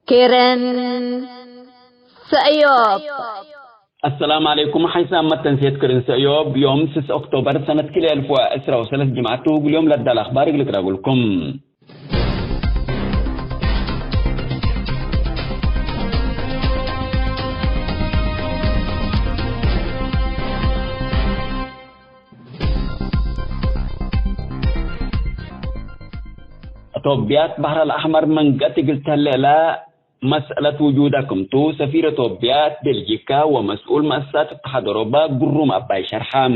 كيرن سأيوب. السلام عليكم. حيث متن سيد كيرن سأيوب يوم 6 أكتوبر سنة كل 2013 جمعته اليوم لدى الأخبار اللي أقرأ لكم. توبيات بحر الأحمر من قلت الليلة مسألة وجودكم تو سفير توبيات بلجيكا ومسؤول مؤسسات اتحاد أوروبا قروم أباي شرحام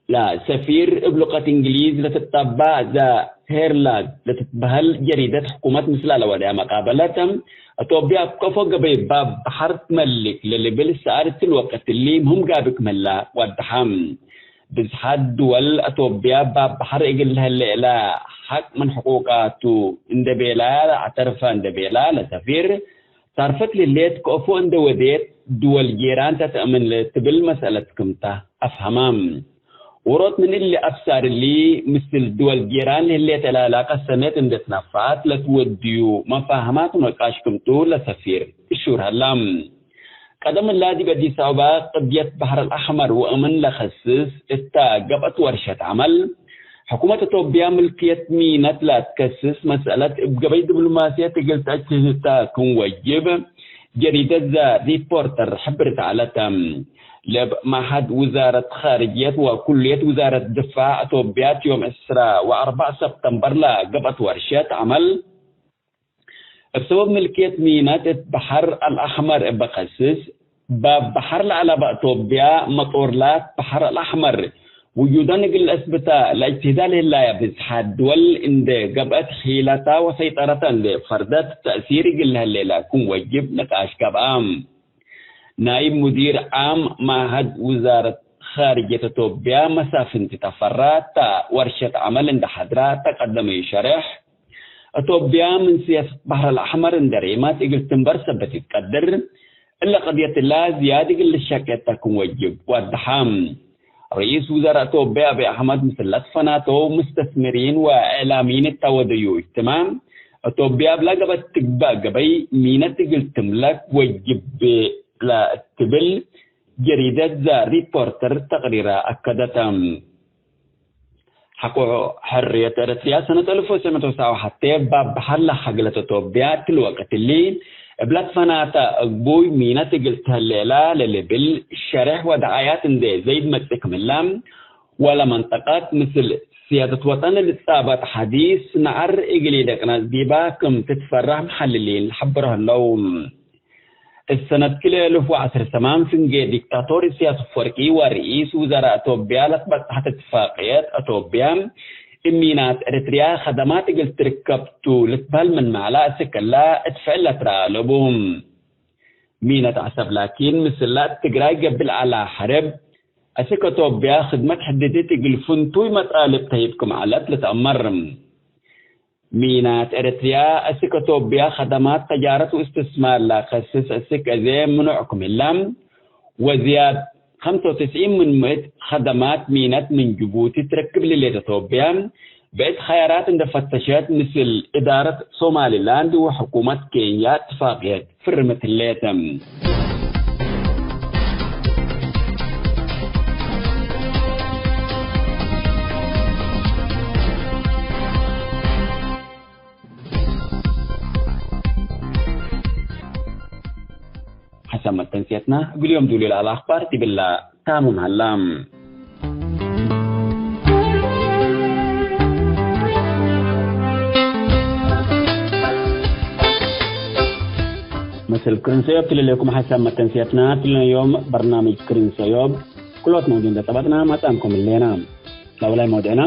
لا سفير بلغة إنجليز لتتبع ذا هيرلاج لتتبهل جريدة حكومة مثل الوداع مقابلتهم توبيات كفو قبي باب بحر ملك للي سعادة الوقت اللي هم قابك ملا ودحام بزحاد دول أتوبيا باب بحر إقلها الليلة حق من حقوقاته اندبيلا اعترفا اندبيلا لسفير صارفت لليت كوفو اندوديت دول جيران تتأمن لتبل مسألة كمتا أفهمام وروت من اللي أفسار اللي مثل دول جيران اللي تلالاقة سنة اندتنفات لتوديو مفاهمات ونقاش كمتو لسفير الشور هلام قدم اللادي بدي صعوبة قضية بحر الأحمر وأمن لخصص قبت ورشة عمل حكومة توبيا ملكية مينات لا تكسس مسألة قبي دبلوماسية قلت أجهزتا كون وجب جريدة ذا ريبورتر حبرت على تم معهد وزارة خارجية وكلية وزارة دفاع توبيا يوم 4 سبتمبر لا قبت ورشة عمل بسبب ملكية مينات بحر الأحمر بخصص باب بحر على توبيا مطورلات بحر الأحمر وجودان قل أثبتا لاجتهاد الله بزحاد دول إند قبت حيلتا وسيطرة لفردات تأثير قلها الليلة كون وجب نقاش قبام نائب مدير عام معهد وزارة خارجية توبيا مسافن تتفرات ورشة عمل عند حضرات تقدم يشرح توبيا من سياسة بحر الأحمر اندريمات إقل تنبر سبت تقدر إلا قضية الله زيادة قل الشاكات تكون وجب والدحام رئيس وزراء توبيا أبي أحمد مثلث فناتو مستثمرين وإعلاميين التوديو تمام توبيا بلا قبل تقبا قبي مينة تقل تملك وجب لا تبل جريدة ذا ريبورتر تقريرا أكدتهم حقو حرية إريتريا سنة 1909 حتى باب بحر حقلة توبيا الوقت اللي بلاد فناتا أقبوي مينة قلتها الليلة للبل الشرح ودعايات اندي زيد مكتك ملام ولا منطقات مثل سيادة وطن الاستابات حديث نعر إقلي دقنا ديبا كم تتفرح محللين حبرها اللوم السنة كله 2010 فنجي ديكتاتوري سياسة فرقي ورئيس وزراء توبيا لطبق تحت اتفاقيات توبيا مينات إريتريا خدمات قلت ركبتو لتبال من معلاء سكلا اتفعل ترى لبهم مينات عصب لكن مثل لا تقراي قبل على حرب أسكا توبيا خدمات حددت قل فنتوي مطالب تهيبكم على لتأمر مينات إريتريا أسكا توبيا خدمات تجارة واستثمار لا خصص أسكا زي منعكم اللام وزياد 95 من مئة خدمات مينات من جيبوتي تركب لليلة توبيا بقت خيارات عند فتشات مثل إدارة صومالي لاند وحكومة كينيا اتفاقيات فرمت الليتم حسب تنسيتنا اليوم دولي على الأخبار تبلا تامم هلام مثل كرنسيوب تلي لكم حسب تنسيتنا تلنا يوم برنامج كرنسيوب كلوت موجودين تبعنا ما تامكم اللينا لولا موضعنا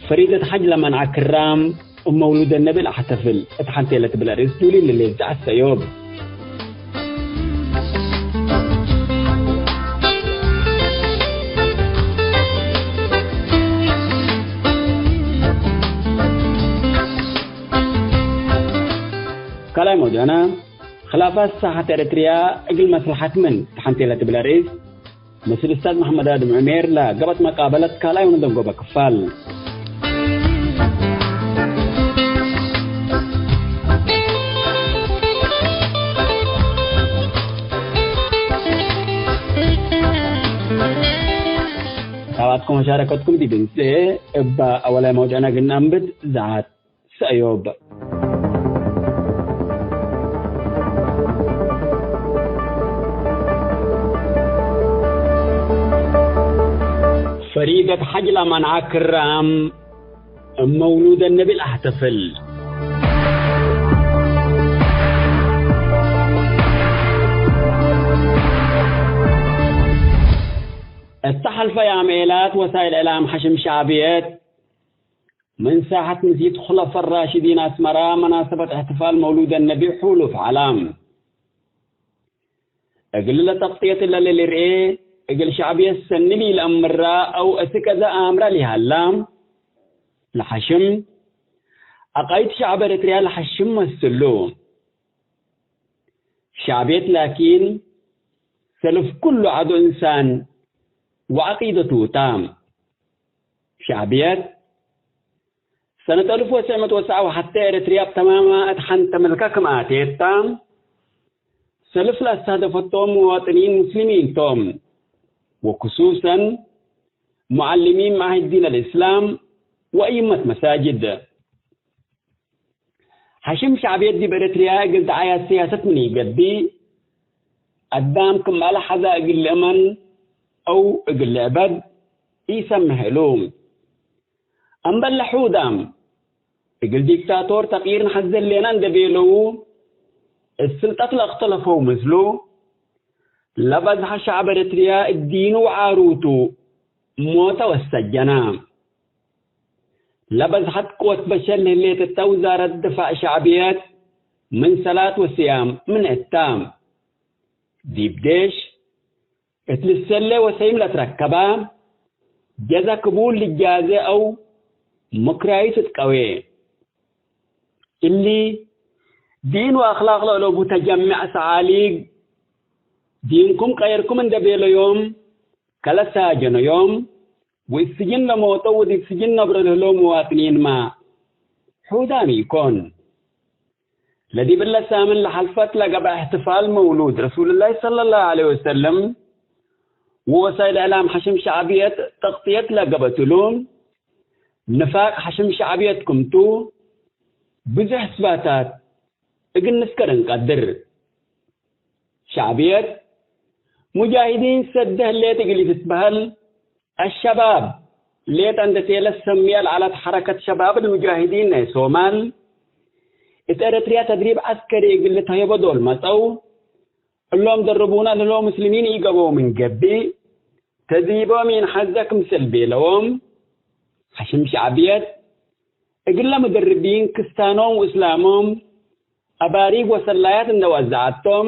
فريدة حج لمن عكرام مولود النبي احتفل اتحنتي لتبلا رئيس دولي اللي يزعى السيوب كلام موجانا خلافات ساحة إريتريا أجل مصلحة من تحنتي لتبلاريس مثل الأستاذ محمد آدم عمير لا قبت مقابلة كلاي وندم قبا كفال متابعتكم ومشاركتكم دي بنسي إبا أولا موضوعنا قلنا أنبت زعات سأيوب فريدة حجلة من عكرام مولود النبي الأحتفل التحلف يا ميلات وسائل الإعلام حشم شعبيات من ساحة مسجد خلفاء الراشدين أسمراء مناسبة احتفال مولود النبي حلف علام أقل تغطية للرئي أقل شعبية السنبي الأمراء أو أسكذا أمرا لهاللام لحشم أقايد شعب إريتريا لحشم السلو شعبية لكن سلف كل عدو إنسان وعقيدته تام شعبيات سنة 1909 وحتى إريتريا تماما أتحن تملككم آتيت تام سلف لا استهدفتهم مواطنين مسلمين توم وخصوصا معلمين معهد دين الإسلام وأئمة مساجد حشم شعبيات دي بإريتريا قلت عايا سياسة مني قدي قدامكم على حذا أقل أمن أو أقل عبد يسمح لهم أم بلحو دام أقل ديكتاتور تقير نحزل لنا ندبيلو السلطة اختلفوا مثله لبزح شعب إريتريا الدين وعاروتو موت والسجنا لبزحت قوة بشر اللي تتوزار الدفاع شعبيات من صلاة وصيام من التام دي بديش اتلسلة وسيم لتركبا جزا قبول للجازة أو مكرايسة قوي اللي دين وأخلاق لو بتجمع سعاليق دينكم غيركم من دبيل يوم كلا ساجن يوم والسجن لموتو ودي السجن نبرد له مواطنين ما حوداني يكون الذي بالله سامن لحلفت لقب احتفال مولود رسول الله صلى الله عليه وسلم ووسائل اعلام حشم شعبية تغطية لقب تلوم نفاق حشم شعبيتكم تو بزح سباتات اقل نسكر نقدر شعبية مجاهدين سده اللي تقلي تسبهل الشباب ليت عند تيلا السميال على حركة شباب المجاهدين سومال إريتريا تدريب عسكري قلت هي بدول مطو اللهم دربونا للو مسلمين يقبوا من قبي تدريبوا من حزك مسلبي لهم حشم شعبيات قلنا مدربين كستانهم وإسلامهم أباريق وسلايات وزعتهم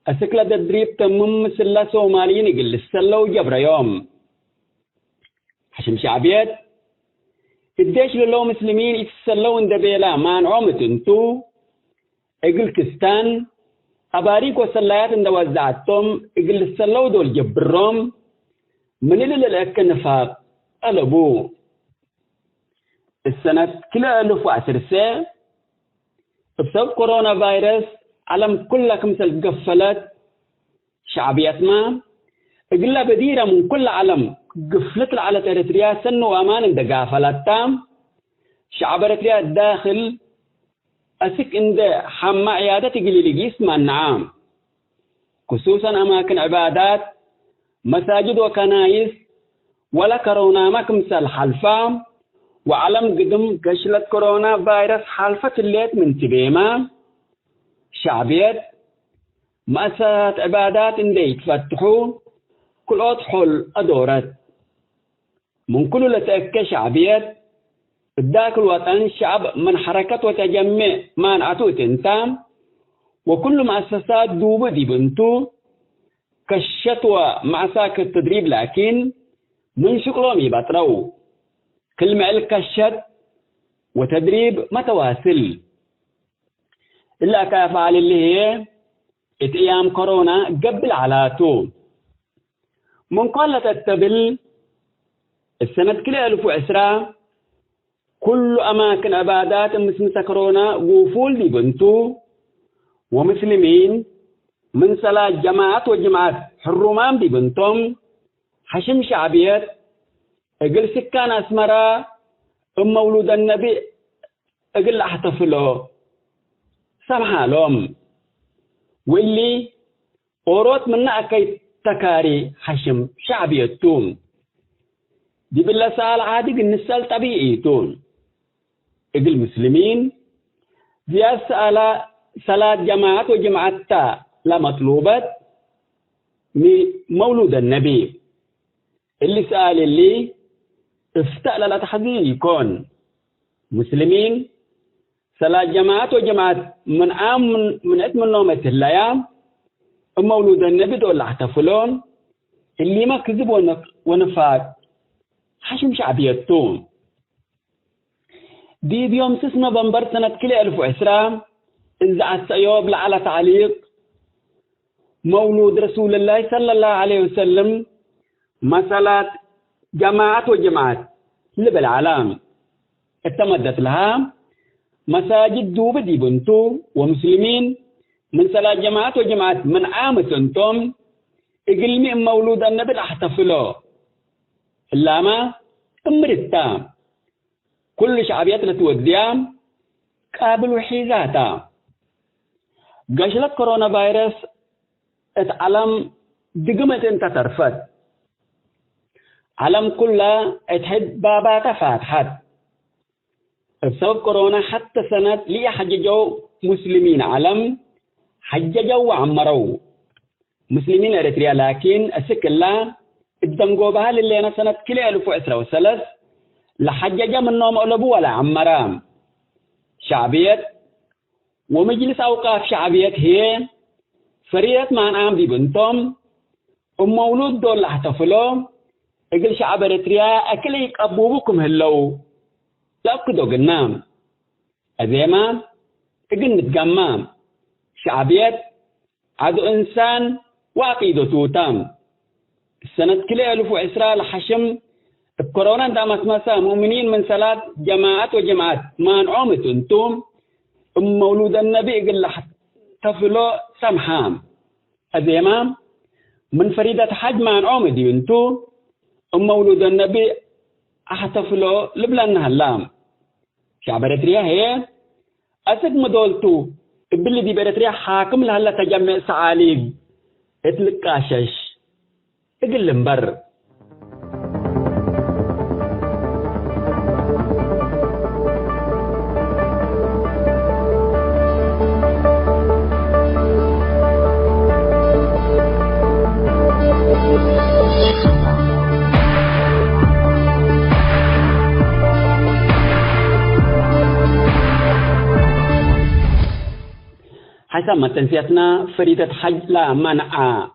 أسكلا تدريب تمم مسلا سوماليين يقل السلا وجبر يوم حشم شعبيات الديش للو مسلمين يتسلوا اندبيلا ما نعومت انتو اقل كستان أباريك وسلايات اندوزعتهم اقل السلا دول جبرهم من اللي للأكا نفاق ألبو السنة كلا 1010 سنة بسبب كورونا فيروس علم كلها مثل قفلت شعبيتنا اقل بديرة من كل علم قفلت على إريتريا سن وأمان إن قافلت تام شعب إريتريا الداخل أسك إن حما عيادة تقلي لجيس ما النعام خصوصا أماكن عبادات مساجد وكنائس ولا كورونا ما كمثل حلفام وعلم قدم قشلت كورونا فيروس حلفة الليت من تبيما شعبيات مؤسسات عبادات إن يتفتحوا كل أطحل أدورت من كل لتأكى شعبيات ذاك الوطن شعب من حركة وتجمع ما نعطوه تنتام وكل مؤسسات دوبة دي بنتو كالشتوى مع ساك التدريب لكن من شغلهم يبطروا كلمة الكشت وتدريب متواصل إلا كافعل اللي هي اتيام كورونا قبل علاتو من قالة التبل السنة كلها 1010 كل أماكن عبادات مسمسة كورونا وفول دي بنتو ومسلمين من صلاة جماعات وجماعات حرمان دي بنتم حشم شعبيات أقل سكان أسمرا مولود النبي أقل أحتفله سمحا لهم واللي أوروت منا أكي تكاري حشم شعبي تون دي بالله سأل عادي النسال طبيعي تون أقل مسلمين زياد سأل صلاة جماعة وجماعة لا مطلوبة مولود النبي اللي سأل اللي افتأل لا تحقيق يكون مسلمين صلاة جماعة وجماعة من عام من أتمنى نومة الأيام مولود النبي دول احتفلون اللي ما كذب ونفاق حشم شعبيتهم دي بيوم 6 نوفمبر سنة كل 1010 انزعت سيوب على تعليق مولود رسول الله صلى الله عليه وسلم مسألة جماعة وجماعة بالعالم اتمدت لها مساجد دوب دي بنتو ومسلمين من صلاة جماعة وجماعة من عام سنتم اقلمي مولود النبي احتفلوا اللامة امرتا كل شعبيات لتوديام قابلوا حيزاتا قشلت كورونا فيروس اتعلم دقمت انت ترفت علم كلها اتحد باباتا فاتحت بسبب كورونا حتى سنة لي حججوا مسلمين علم حججوا وعمروا مسلمين اريتريا لكن اسك الله الدمجوا بها اللي انا سنة كل 1013 لحجج منهم أولبو ولا عمرام شعبية ومجلس أوقاف شعبية هي فريدة مع عام دي بنتم مولود دول احتفلوا اقل شعب اريتريا اكليك ابوبكم هلو لا كدو قنام أذيما اقل نتقمام شعبية عدو إنسان وعقيدو توتام السنة كل 1010 لحشم الكورونا دامت مسا مؤمنين من صلاة جماعات وجماعات ما نعومت انتم مولود النبي اقل احتفلوا سمحام أذيما من فريدة حج ما نعومت دي انتم مولود النبي احتفلوا لبلانها اللام شعب اريتريا هي اسد مدولتو باللي دي بريتريا حاكم لهلا تجمع سعاليب اتلقاشش اقل مبر حسب ما تنسيتنا فريدة حج لا منع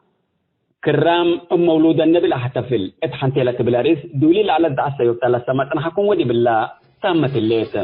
كرام مولود النبي لا احتفل اتحنتي لك بلاريس دولي على الدعاء سيوبتا لسمات انا حكم ودي بالله تامت الليت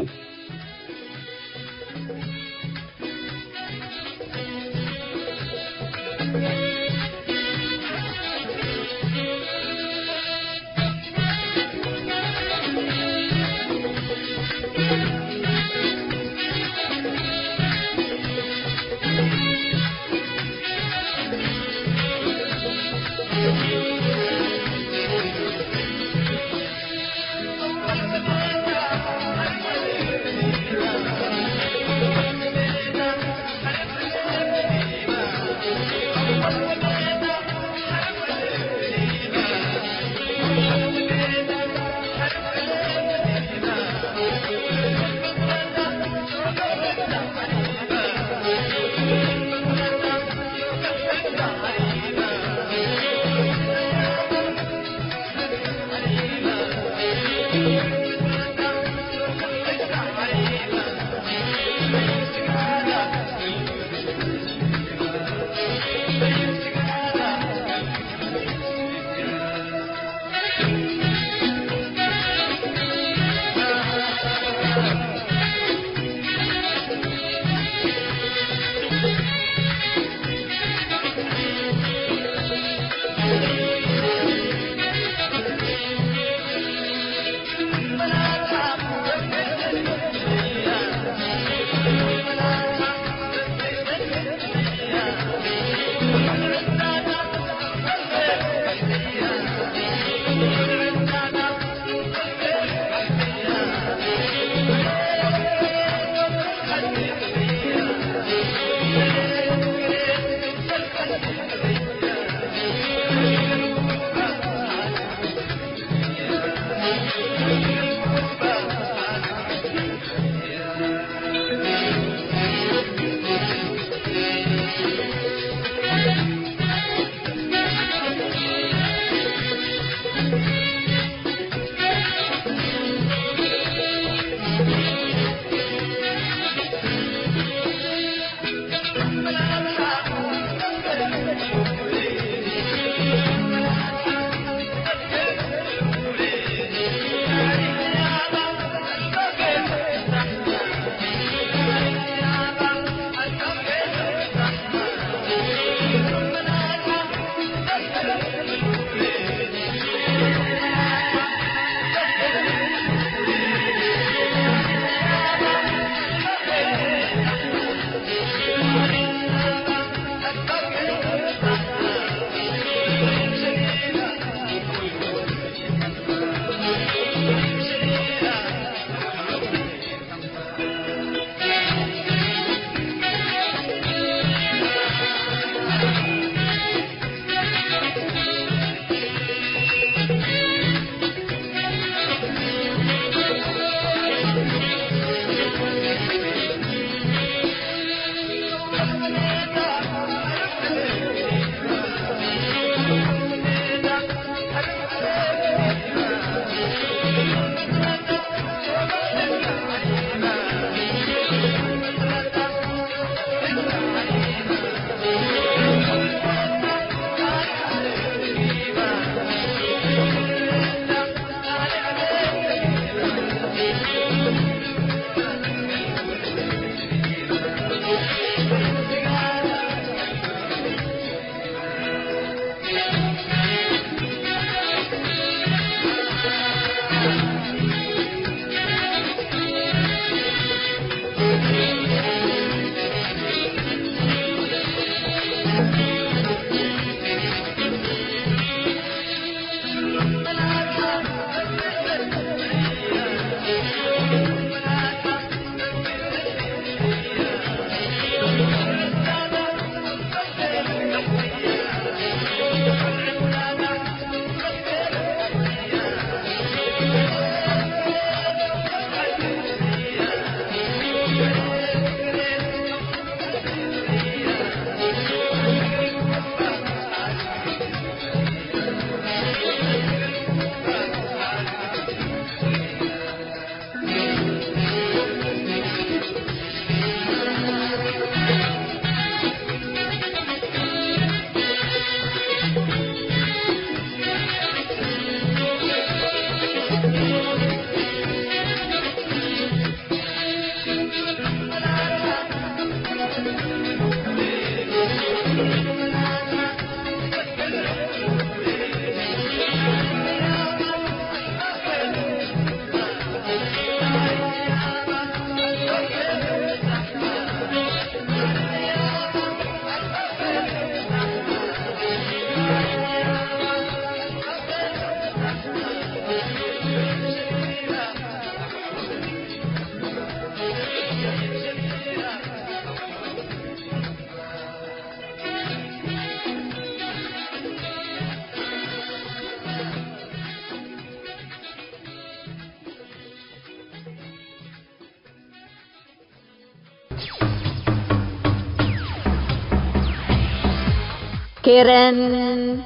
كيرن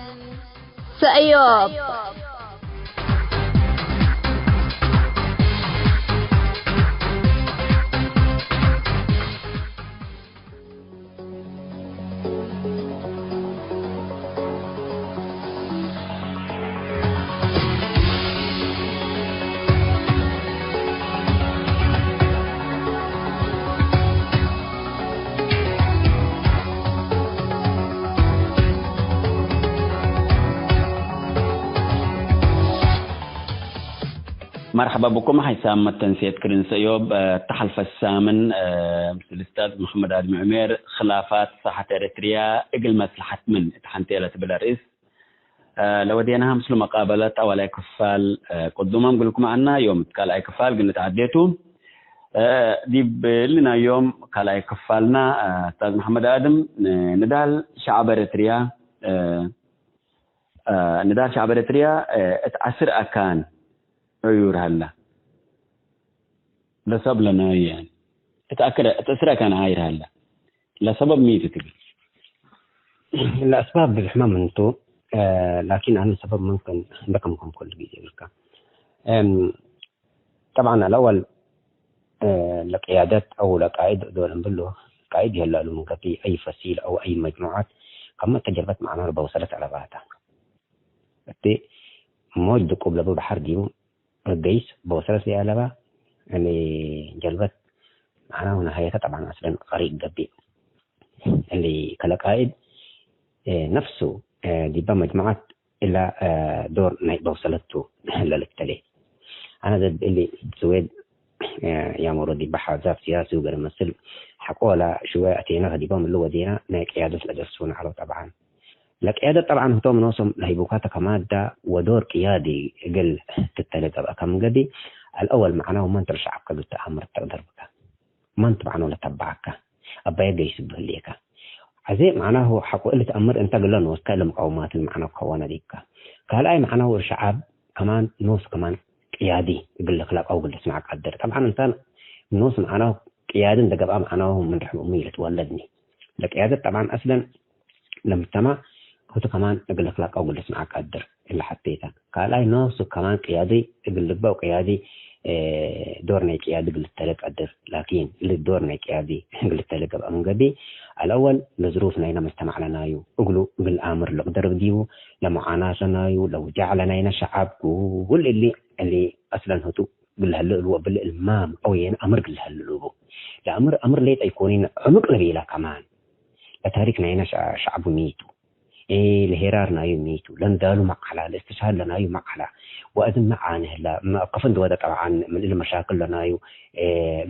سأيوب مرحبا بكم حيسام التنسيق كرين سيوب تحلف السامن مثل الأستاذ محمد آدم عمير خلافات صحة إريتريا إقل مصلحة من تحنتيلة بلاريس لو دينا همسلو مقابلة أو على كفال قدوما نقول لكم عنا يوم قال أي كفال قلنا تعديتوا دي لنا يوم قال أي كفالنا أستاذ محمد آدم ندال شعب إريتريا ندال شعب إريتريا اتعسر أكان عيور هلا لسبب لنا يعني تأثير كان عاير هلا لسبب ميت تبي الأسباب بالحمام أنتو لكن أنا سبب ممكن لكم كل جزء طبعا الأول لقيادات أو لقائد دول نقوله قائد هلا لو ممكن أي فصيل أو أي مجموعات كم تجربت معنا بوصلت على بعضها تي موجود قبل بحر ديو الجيش بوصلت لي على بعض اللي جلبت معنا ونهايتها طبعا أصلا قريب جبي اللي كلقائد نفسه دي بمجموعات إلى دور نايب وصلته للتالي أنا ضد اللي سويد يا مرودي بحاجات سياسي وغير مثل حقولا شوية أتينا غدي بام اللي ودينا ناك قيادة لجسون على طبعا القيادة طبعا هو منوصم لهيبوكاتا كمادة ودور قيادي قل تتلقى كم قدي الأول معناه من ترشع قبل تأمر تقدر بك من طبعا ولا تبعك أبا يجي يسبه ليك عزيز معناه حقو اللي تأمر أنت قل له وتكلم مقاومات المعنى وقوانا ديك كهلا معناه الشعب كمان نوص كمان قيادي يقول لك لا أو قل اسمعك قدر طبعا أنت نوص معناه قيادي ده قبقى معناه من رحم أمي لتولدني القيادة طبعا أصلا لما تما هو كمان يقول لك لا أو قل اسمعك قدر اللي حطيتها كهلا نوص كمان قيادي يقول لك بقى قيادي دورنا قيادي قل تلك قدر لكن اللي دورنا قيادي قل تلك قبقى من قدي الأول لظروفنا هنا مستمع لنا يو أقولوا بالأمر اللي قدر بديو لمعاناتنا يو لو جعلنا هنا شعب كل اللي أصلا هتو قل هللو بالإلمام أو يعني أمر قل هللو لا أمر ليت يكونين عمق نبيلا كمان لتاريخنا هنا شعب ميتو الهرارنا يميتو لن دالوا معلا الاستشهاد لنا معلا وأذن معانه لا ما قفن دوادة طبعا من المشاكل لنا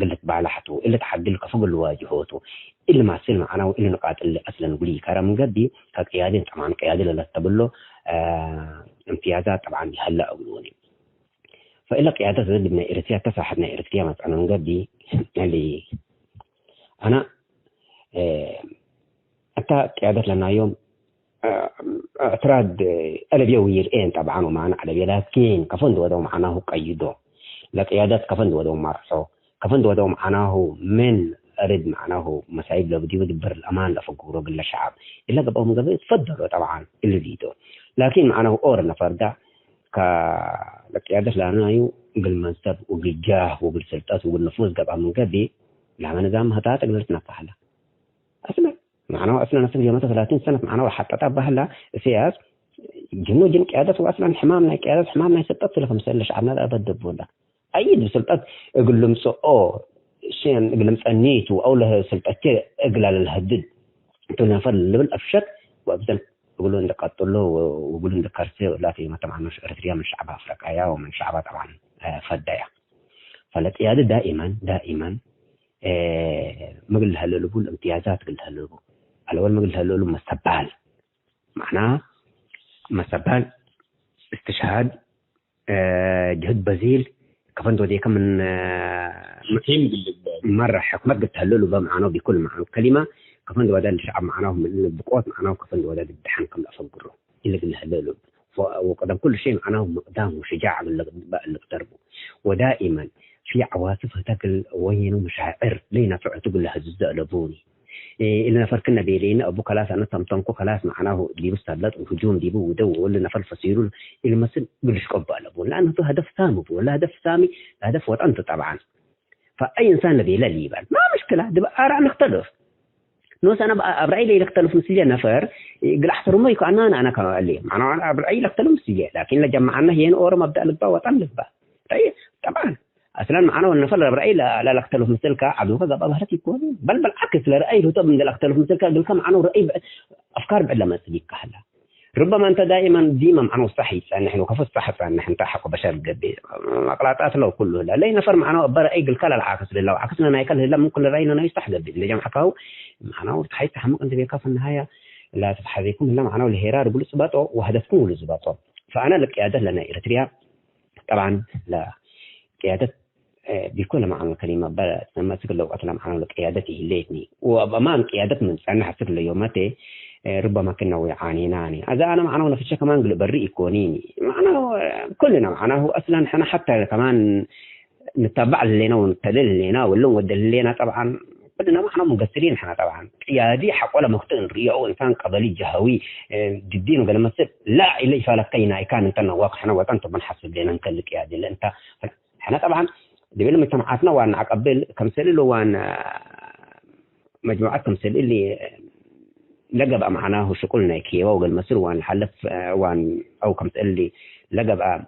قلت بعلحته إلا تحدي القفن الواجهوته إلا ما سلم معنا وإلا نقاط اللي أصلا نقولي كرام قدي كقيادة طبعا قيادة اللي تبله امتيازات طبعا هلا أولوني فإلا قيادة ضد من إرسيا تساحبنا إرسيا مثلا من قدي اللي أنا أنت قيادة لنا يوم اعتراض ألبية ويرئين طبعا ومعنا على لكن كفن دوادو معناه قيدو لقيادات كفن دوادو مرحو كفن دوادو معناه من أرد معناه مساعد لو بدي ودبر الأمان لفقوره بالشعب إلا قبل مقابل تفضلوا طبعا اللي ديدو لكن معناه أور نفردا كلقيادة لانايو بالمنصب وبالجاه وبالسلطات وبالنفوذ قبل مقابل لما نظام هذا تقدر تنفعله أصلا معناه أصلا نفس اليوم 30 سنة معناه حتى تابه لا سياس جن قيادة وأصلا حمامنا قيادة حمامنا يسلطات في خمسة اللي شعبنا الأبد بولا أي سلطات يقول لهم شين يقول لهم سنيت أو له سلطات أقل الهدد تقول نفر اللي بالأفشك وأبدل يقولوا إن قتلوا ويقولوا إن كرسي لكن ما طبعا مش إريتريا من شعب أفريقيا ومن شعب طبعا فدايا فالقيادة دائما مقل هللو الامتيازات قل هللو الأول ما قلت له مسبال معناه مسبال استشهاد جهد بزيل كفن دودي كم من مرة حكمت قلت له بقى معناه بكل معنى كلمة كفن دودي الشعب معناه من البقوات معناه كفن دودي الدحن كم أفقره إلا قلت له وقدم كل شيء معناه مقدام وشجاع اللي اقتربوا ودائما في عواصف هتاكل وين ومشاعر لينا تقول لها جزء لبوني إلا نفر كنا بيلين أبو خلاص أنا تمتنكو خلاص معناه دي مستبلات وهجوم دي ودو ولا نفر فصيرون اللي مثل قلش قبال أبو لأنه تو هدف سامي ولا هدف سامي هدف وطنت طبعا فأي إنسان الذي لا ليبان ما مشكلة ده آراء نختلف نوس أنا أبرأي لي نختلف مسيلة نفر يقول أحسن ما يكون أنا كما قال لي معناه أنا أبرأي نختلف مسيلة لكن لجمعنا هي أورا مبدأ لبا وطن لبا طبعا أصلاً معنا والنفر الرأي لا اختلف مثلك عبدو كذا بظهرتي كوني بل بالعكس الرأي هو من الاختلف مثلك قل كم عنه رأي أفكار بعد لما تجيك كهلا ربما أنت دائما معنا صحيح لأن نحن كفوا الصحة أن نحن تحق بشر قبي مقلاتات لو كله لا نفر معنا برأي قل كلا العكس لله عكسنا نايكل لا ممكن رأينا يستحق قبي اللي جمع حكاو معنا تحيث تحمق أنت بيكاف النهاية لا تتحذيكم إلا معنا والهرار يقول إثباته وهدفكم لإثباته فأنا القيادة لنا إريتريا طبعا لا قيادة بكل معنى الكلمة بلد لما سكر لو أطلع معنى قيادته الليتني وأمان قيادة من سنة حسب اليوماتي ربما كنا ويعانيناني هذا أنا معناه نفسه كمان قل بريء كونيني معناه كلنا معناه أصلا إحنا حتى كمان نتبع لنا ونتدل لنا واللون ودل لنا طبعا بدنا معناه مقصرين إحنا طبعا قيادي حق ولا مختن رياء أو إنسان قبلي جهوي جدين وقال ما لا إلا فلقينا كان أنت نواق إحنا وطنت بنحسب لنا نكلك قيادي لأن أنت إحنا طبعا دبل مجتمعاتنا وأنا أقبل كمثال له وأنا مجموعات كمثال اللي لقب معناه شغلنا كي وقال مسر وأنا حلف وأن أو كمثال اللي لقب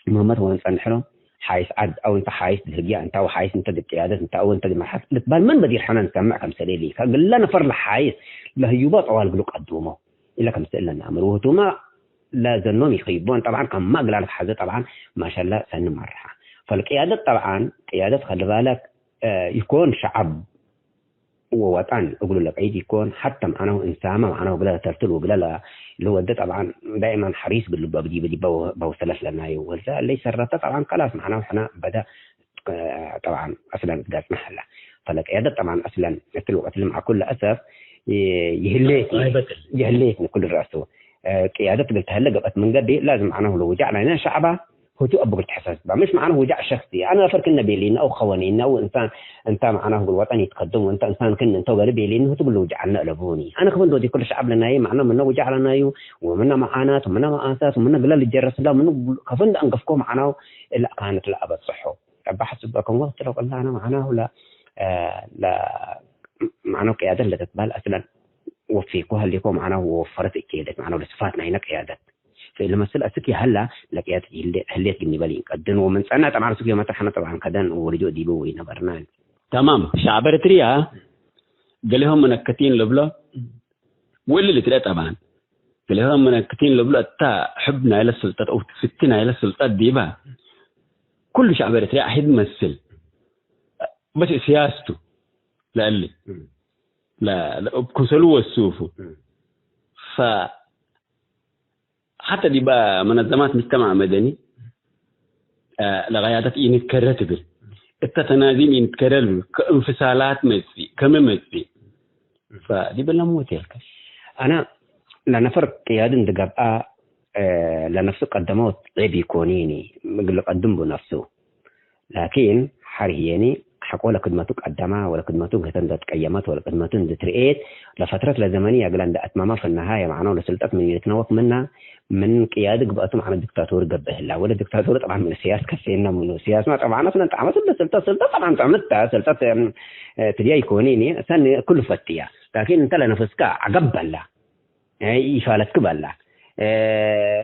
مهمته وإنسان حلو حايس عد أو أنت حايس الهجية أنت أو حايس أنت بقيادة أنت أو أنت بمحس بل من بدير حنا نسمع كمثال اللي قال لنا فرل حايس له يباط أول قلوق قدومه إلا كمثال لنا أمره ثم لا زنهم يخيبون طبعا كم ما قال حاجة طبعا ما شاء الله سن مرة فالقيادة طبعا قيادة خلي بالك يكون شعب ووطن أقول لك عيد يكون حتى معنا إنسان معنا وبلا ترتل وبلا اللي هو ده طبعا دائما حريص بدي بوصلت لنا وهذا ليس الرتا طبعا خلاص معنا وإحنا بدأ طبعا أصلا بدأت محله فالقيادة طبعا أصلا الوقت مع كل أسف يهليتني كل رأسه قيادة قلت هلا قبت من قبل لازم معنا لو جعلنا هنا شعبه هو تؤبق التحساس مش معناه وجع شخصي أنا فرق النبي لنا أو خوانينا أو إنسان أنت معناه الوطن يتقدم وأنت إنسان كنا أنت قلبي لنا هو تقول له وجعلنا لبوني أنا كمان دودي كل شعب لنا أي معناه منه وجع لنا ومنه معاناة ومنه مآسات ومنه قلال الجرس لا منه كفن أنقفكم معناه لا كانت لا أبد صحوا بحسبكم وقت لو قلنا أنا معناه لا معناه قيادة لا تتبال أصلا وفيكوها اللي يكون معناه وفرت كيدك معناه لصفاتنا هنا قيادة لما سل أسكي هلا لقيت هليت جني بالي قدن ومن سنة طبعا سكي ما تحنا طبعا كدن ورجوا ديبو وين برنامج تمام. شعب إريتريا قال لهم منكتين لبلا واللي تلاقي طبعا قال لهم منكتين لبلا تا حبنا إلى السلطات أو فتنا إلى السلطات ديبا كل شعب إريتريا أحد مثل بس سياسته لألي لا بكسلوا السوفو ف حتى دي بقى منظمات مجتمع مدني لغايات ينتكرر التنازيم ينتكرر كانفصالات مزي كم مزي فدي بلا موتيلك أنا لأن فرق قيادة دقابة لنفسه قدموت عيب يكونيني مقل قدم بنفسه لكن حريني حقول خدمتك قدمها ولا خدمتك هتندت قيمت ولا خدمتك دتريت لفترات لزمنيه قال اتمامها في النهايه معناه لسلطات من يتنوق منها من قيادك بقتم على الدكتاتور قبه الله ولا الدكتاتور طبعا من السياسه كفينا من السياسه ما طبعا اصلا انت عملت سلطه طبعا انت عملتها سلطه تجي يكونيني ثاني كل فتيه لكن انت لنفسك عقب الله يفالتك بالله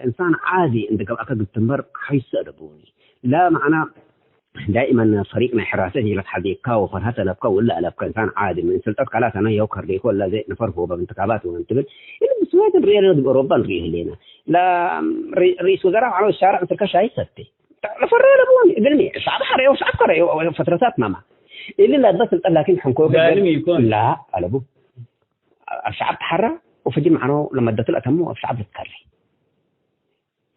انسان عادي انت قبل تمر حيث ادبوني لا معناه دائما فريقنا حراسه الى حديقه وفرهته لبقى ولا لبقى انسان عادي من سلطات خلاص انا يوكر ليك ولا زي نفرقوا بانتخابات وننتبه اللي بسويت الريال باوروبا نريه لنا لا رئيس وزراء على الشارع انت كشاي ستي لفريال ابوني قلني شعب حريه وشعب قريه فترات ماما اللي لا بس لكن حنكوك لا على ابو الشعب تحرى وفجي معنا لما ادت الاتموا الشعب تكري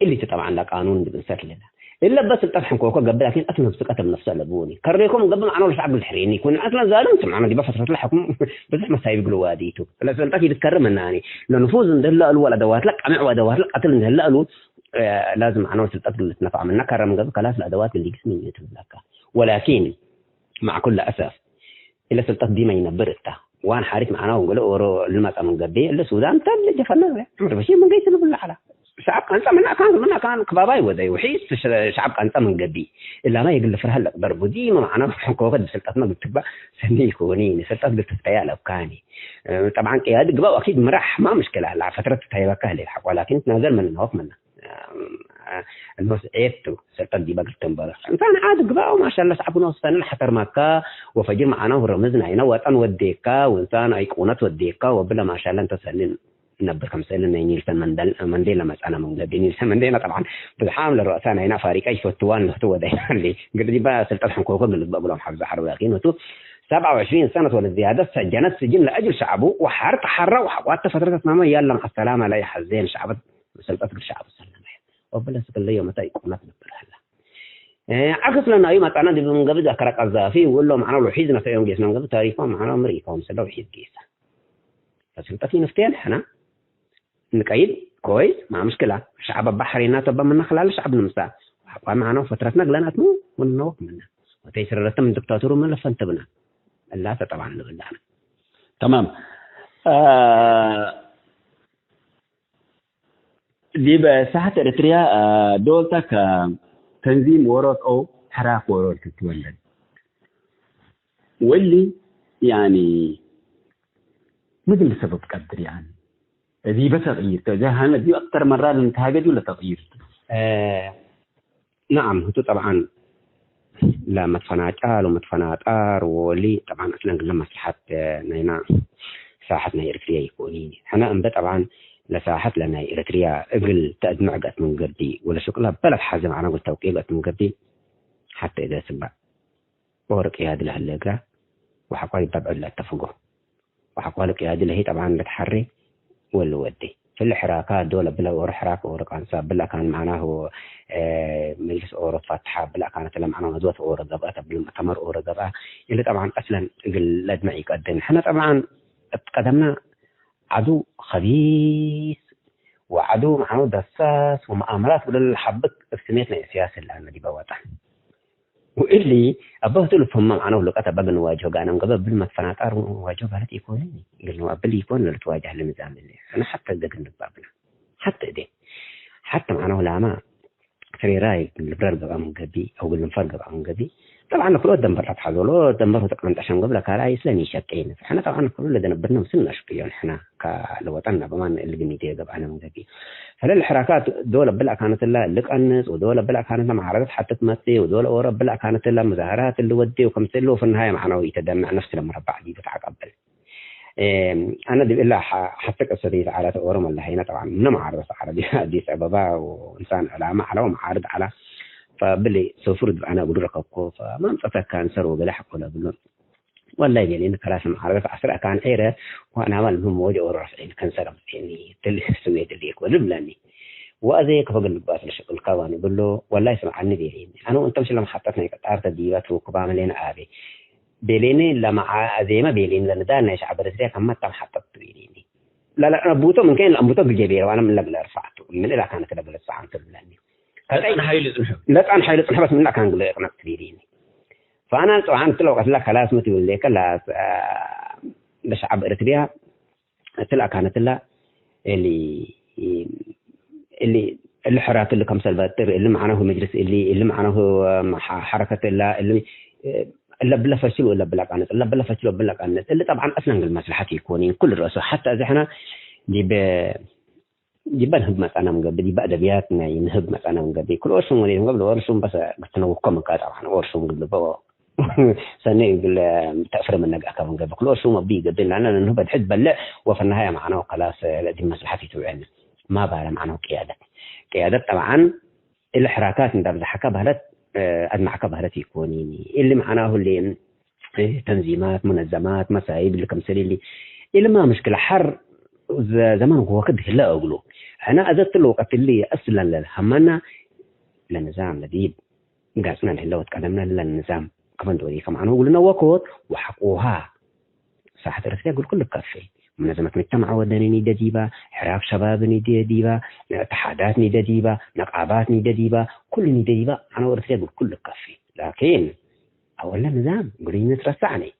اللي طبعا لا قانون بنسر لنا إلا بس الطرح كوكو قبل لكن أكنهم سكت بنفسه لبوني كريكم قبل معنا الشعب الحريني يكون أصلا ظالم سمعنا دي بفترة الحكم بس ما سايب قلوا واديته لازم أنت كي تكرم الناني لنفوز ندلل الأدوات لك أمع أدوات لك قتل ندلل لازم معنا سلطات اللي نفع منا كرم قبل خلاص الأدوات اللي جسمي يتملك ولكن مع كل أسف إلا سلطات دي ما ينبرتها وأنا حارك معنا ونقول أورو لما من قبل إلا السودان تل جفنا عمر بشيء من قيس نقول على شعب أنت منا كان كباباي وذي وحيس شعب أنت من قبي إلا ما يقول فرها لك ضرب ودي ما معنا حكومة سلطات ما قلت بقى سني كونين سلطات قلت تستيال أبكاني طبعا قيادة قبا أكيد مرح ما مشكلة على فترة تستيال كهلي الحق ولكن تنازل من النواف منه الناس عيبته سلطات دي بقى تنبرح إنسان عاد قبا وما شاء الله شعب نص سنة حتر مكة وفجر معنا ورمزنا هنا وطن وديكا وإنسان أيقونات وديكا وبلا ما شاء الله أنت سنين نبر خمسة لنا نيلسون مانديلا مسألة من قبل نيلسون مانديلا طبعا بالحامل الرؤساء هنا فريق أيش فتوان هو ده اللي قد دي سلطة حكومة قبل بقولوا حفظ حرب لكن هو 27 سنة ولا زيادة سجنت سجن لأجل شعبه وحار تحرى وحتى فترة اسمها يلا مع السلامة لا يحزن شعب سلطة الشعب السلام وبلا سكل يوم متى يكون نبر هلا عكس لنا أي مثلا دي من قبل ذكر قذافي وقول له معنا لو حيزنا في يوم جيسنا من قبل تاريخه معنا أمريكا ومسلو حيز جيسة فسلطة في نفتين حنا نقيد كويس ما مشكلة شعب البحري ناتب من خلال شعب المساء وحقا معنا فترة نقلنا تمو ونوق منا وتيسر رتم من دكتاتور من لفنتبنا الله طبعا لغلانا تمام دي بساحة إريتريا دولتك تنظيم وراك أو حراك وراك تتولد واللي يعني مثل سبب قدر يعني دي بس تغيير توجهنا دي أكثر مرات انتهاجت ولا تغيير نعم هو طبعا لا مدفنات ومدفنات واللي طبعا أصلا لما مصلحة نينا ساحتنا إريتريا يكونين احنا أنبت طبعا لساحة لنا إريتريا قبل تأدمع قت من قبل ولا شكلها بلد حازم عنا قلت توقيل قت من قبل حتى إذا سبع ورق يهاد لها اللقاء وحقالي طبعا لا اتفقوا وحقالي قيادي لهي طبعا بتحري ولا ودي في الحراكات دول بلا ور حراك ورقان ساب بلا كان معناه مجلس أورو فتحة بلا كانت لما معنا ندوة أورو ضبطة بالمؤتمر أورو ضبطة اللي طبعا أصلا قل معي قدم احنا طبعا قدمنا عدو خبيث وعدو معنا دساس ومؤامرات ولا حبت افتميتنا سياسة اللي دي بواتا واللي أبوه تلفهم معنا ولقطة بقى نواجهه قانا قبل بالمدفنات نواجهه قالت يكونني قلنا قبل يكون لتواجه لمزام اللي أنا حتى دقن بابنا حتى دي حتى معنا ولا ما سري راي البرر قبل من قبي أو قلنا فرق قبل من قبي طبعا كل دمبر حاجه دمبر تقمن عشان قبل كلا يسلني شقين احنا طبعا كل اللي دنبرنا مسلنا شقيون احنا كلوطنا بمان اللي بنيتي قبعنا من ذكي فالحركات دول بلا كانت الله اللي قنص ودول بلا كانت معارضات حتى تمثي ودول اورا بلا كانت الله مظاهرات اللي ودي وكم سلو في النهايه معناه يتدمع نفس المربع دي بتعقبل انا دي الا حتى قصدي على اورا ولا هنا طبعا من معارضه عربيه دي سببها وانسان علامه على معارض على فبلي سوفرد أنا أقول رقبكو فما نفتح كان سرو بلا حق ولا بلون والله يجي لنا كلاس معرفة عسرة كان عيرة وأنا عمل هم وجه ورفعين كان سرم يعني تل سويت اللي يكون ربلاني وأذيك فوق الباس الشغل كواني يقول له والله يسمع عني بيرين أنا وأنت مش لما حطيتني كتارت الديوات وكبام لين أبي بيليني لما زي ما بيلين لأن ده نايش عبر سريع كم تم حطت بيليني لا أنا بوته ممكن الأنبوته بالجبير وأنا من اللي رفعته من إذا كانت اللي بلسعان تبلاني أنا حيل تنحب لا أنا حيل تنحب بس منك كان قلنا قناة كبيرين فأنا طبعا تلو قلت لك خلاص متي ولا كلا لشعب إريتريا تلقى كانت لا اللي حركة اللي كم سلباتر اللي معناه مجلس اللي معناه حركة اللي بلا فشل ولا بلا كانت لا بلا فشل ولا بلا كانت اللي طبعا أصلا المصلحة يكونين كل الرؤساء حتى إذا إحنا جبان هجمة أنا مقبل دي بعد بياتنا ينهجمة أنا مقبل كل ورشهم ولي مقبل ورشهم بس تنوقهم كذا طبعا ورشهم قبل بوا سنة يقول تأثر من نجاح كمان قبل كل ورشهم بيجي قبل لأن إنه بدحت بلع وفي النهاية معنا وخلاص دي مصلحتي توعنا ما بقى معنا قيادة طبعا الحركات من ده حكى بهلت أدمع كبهلت يكونيني اللي معناه اللي تنظيمات منظمات مسايب اللي كم سلي اللي ما مشكلة حر زمان هو كده لا أقوله أنا أذت له وقت اللي أصلا للهمنا للنظام لديب قاسنا الهلا وتقدمنا للنظام كمان دوري كمان قلنا وقت وحقوها ساحة الرسالة يقول كل كافي منظمة مجتمع ودني نيدا ديبا حراك شباب نيدا ديبا اتحادات نيدا ديبا نقابات نيدا ديبا كل نيدا ديبا أنا ورسالة يقول كل كافي لكن أولا نظام قولي نترسعني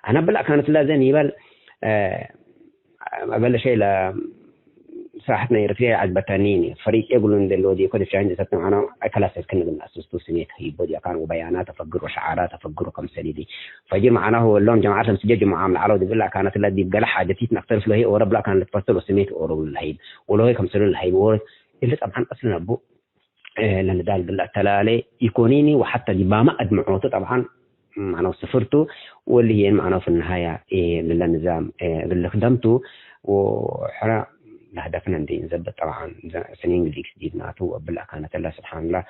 أنا بلا كانت لازم يبال أقل شيء لا صراحتنا يرتفع عجبتانيني فريق يقولون دلودي كده في عندي ستنا أنا كلاس كنا من أسستو سنيت هي بدي كانوا بيانات أفكر وشعارات أفكر كم سنيدي فجي معنا هو اللون جماعة مسجد معاملة على ودي بالله كانت الذي بقى حاجتي نختلف له هي ورب لا كان تفصل وسميت أورو الهيب ولو هي كم سنة الهيب ور اللي طبعا أصلا أبو لأن دال بالله تلالي يكونيني وحتى دي ما أدمعوته طبعا معنا سفرته واللي هي معنا في النهاية للنظام اللي خدمته وحنا هدفنا ندين زبط طبعا سنين جديد ناتو وبلا كانت الله سبحان الله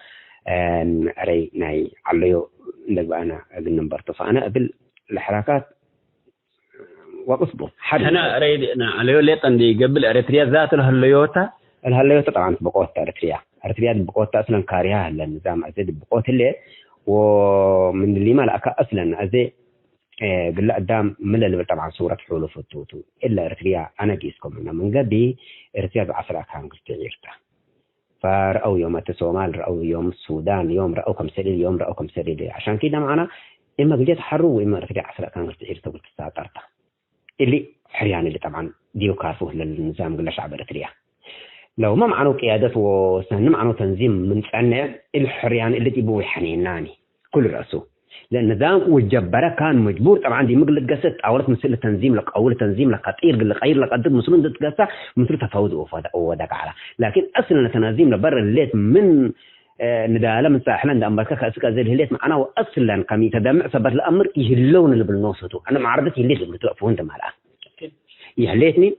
أري ناي عليو نبقى أنا قلنا برضه فأنا قبل الحركات وقصده أنا أريد أنا عليو ليتن دي قبل أريتريا ذات الهليوتا طبعا بقوت أريتريا بقوت أصلا كاريها للنظام أزيد بقوت اللي ومن اللي ما لقى أصلا أزي قل قدام ملل طبعا صورة حلف التوتو إلا إريتريا أنا جيسكم من قبل إريتريا بعصر كان قلت فرأوا يوم الصومال رأوا يوم السودان يوم رأوا كم سرير يوم رأوا كم سرير عشان كده معنا إما قلت حروا وإما إريتريا عصر كان قلت ساعتها اللي حريان اللي طبعا ديو كافوه للنظام قل شعب إريتريا لو ما معنا قيادة وسن معنا تنظيم من فعنا الحريان اللي تبوي حنيناني كل رأسه لأن النظام والجبرة كان مجبور طبعا دي مقلة قصة أولت مثل تنظيم لك أول تنظيم لك قطير قل غير لك قدر مسلم ضد قصة مثل تفاوض وودك على لكن أصلا تنظيم لبر الليت من ندالة من ساحلان ده أمريكا خاسك زي الليت معنا وأصلا كم يتدمع سبب الأمر يهلون اللي بالنصه أنا معرضتي الليت اللي توقفون أنت معلها يهليتني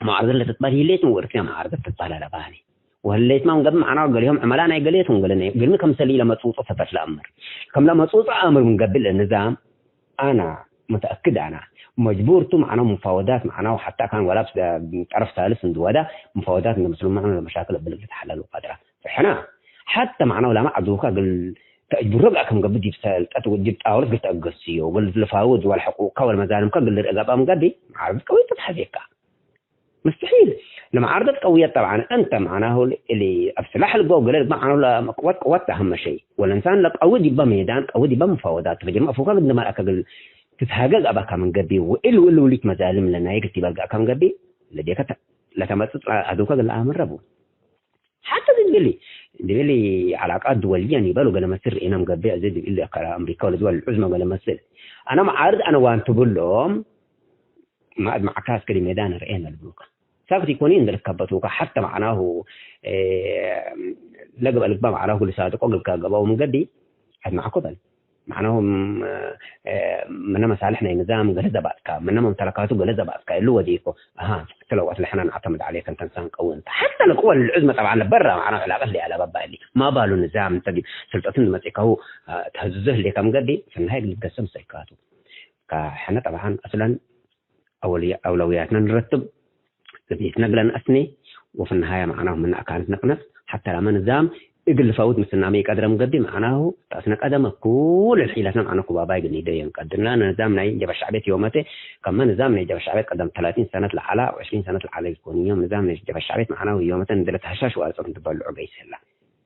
معرضة اللي تطبالي الليت وورثنا معرضة تطبالها لباني وهالليت ما قبل معنا قال لهم عملانا قاليتهم قالنا قلنا كم سليلة مصوصة ثبت الأمر كم لا مصوصة أمر من قبل النظام أنا متأكد أنا مجبورتم معنا مفاوضات معنا وحتى كان ولا طرف ثالث ندوده مفاوضات من المسلمين معنا المشاكل اللي بتتحلل وقدرها فإحنا حتى معنا ولا ما عدوك قال تجبر ربع كم قبل دي بسال جبت أول قلت أقصيه وقلت الفاوض والحقوق والمزالم قبل الرقابة من قبل عارف كوي تتحديك مستحيل لما عرضت قوية طبعا أنت معناه اللي السلاح القوي قلت معناه قوات أهم شيء والإنسان لك قوي يبقى ميدان قوي يبقى مفاوضات فجمع فوق قد ما أكل تتحقق أبا كم قبي وإلو ليك مزالم لنا يكتب بقى كم قبي لديك لا تمسك هذوك الأمر ربو حتى تقول لي دبلي علاقات دولية يبالو قال مسر إنا مقبع زي اللي أمريكا والدول العظمى قال مسر أنا معارض أنا وأن تقول لهم ما مع كاس كريم ميدان رأينا البلوك ساكت يكونين ذلك كبتوك حتى معناه لقب الإقبام معناه اللي صادق وقل كاقبا ومقدي هذا مع قبل معناهم من مصالحنا النظام جلزة بعدك من ممتلكاته جلزة بعدك اللي هو ديكو لو احنا نعتمد عليك انت انسان قوي انت حتى القوى العظمى طبعا برا معناها على الاقل على باب بالي ما باله النظام انت سلطتنا مسكه تهزه لي كم قدي في النهايه اللي تقسم سيكاته احنا طبعا اصلا اولوياتنا نرتب نقلا اثني وفي النهايه معناها من كانت نقنص حتى لما نظام يقل فوت مثل ميك قدر مقدم معناه تاسنا قدم كل الحيلات معنا كبابا يقول لي قدرنا نظامنا يجب الشعبيه يومته كمان نظامنا يجب الشعبيه قدم 30 سنه العلا و20 سنه العلا يكون يوم نظامنا يجب الشعبيه معناه يومته ندلت هشاش وارصد تبلع بيس هلا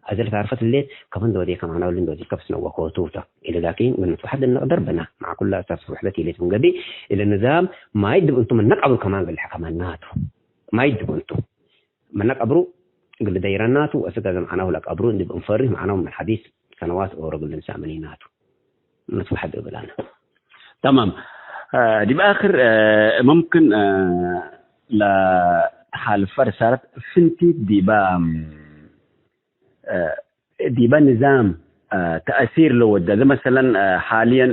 أجل تعرفت الليل كمان دودي كمان أولين دودي كبسنا وكوتوتا إلى لكن من واحد نقدر بنا مع كل أساس وحدتي اللي تنقدي إلى النظام ما يدب أنتم من نقبل كمان بالحكمانات ما يدب أنتم من نقبروا قبل ديرانات وأسكت معناه لك أبرون نبقى نفرح معناه من حديث سنوات أو رجل الإنسانينات نتو حد قبلنا تمام دي بآخر ممكن لا حال فرسات فنتي ديبا نظام تأثير لو ده مثلا حاليا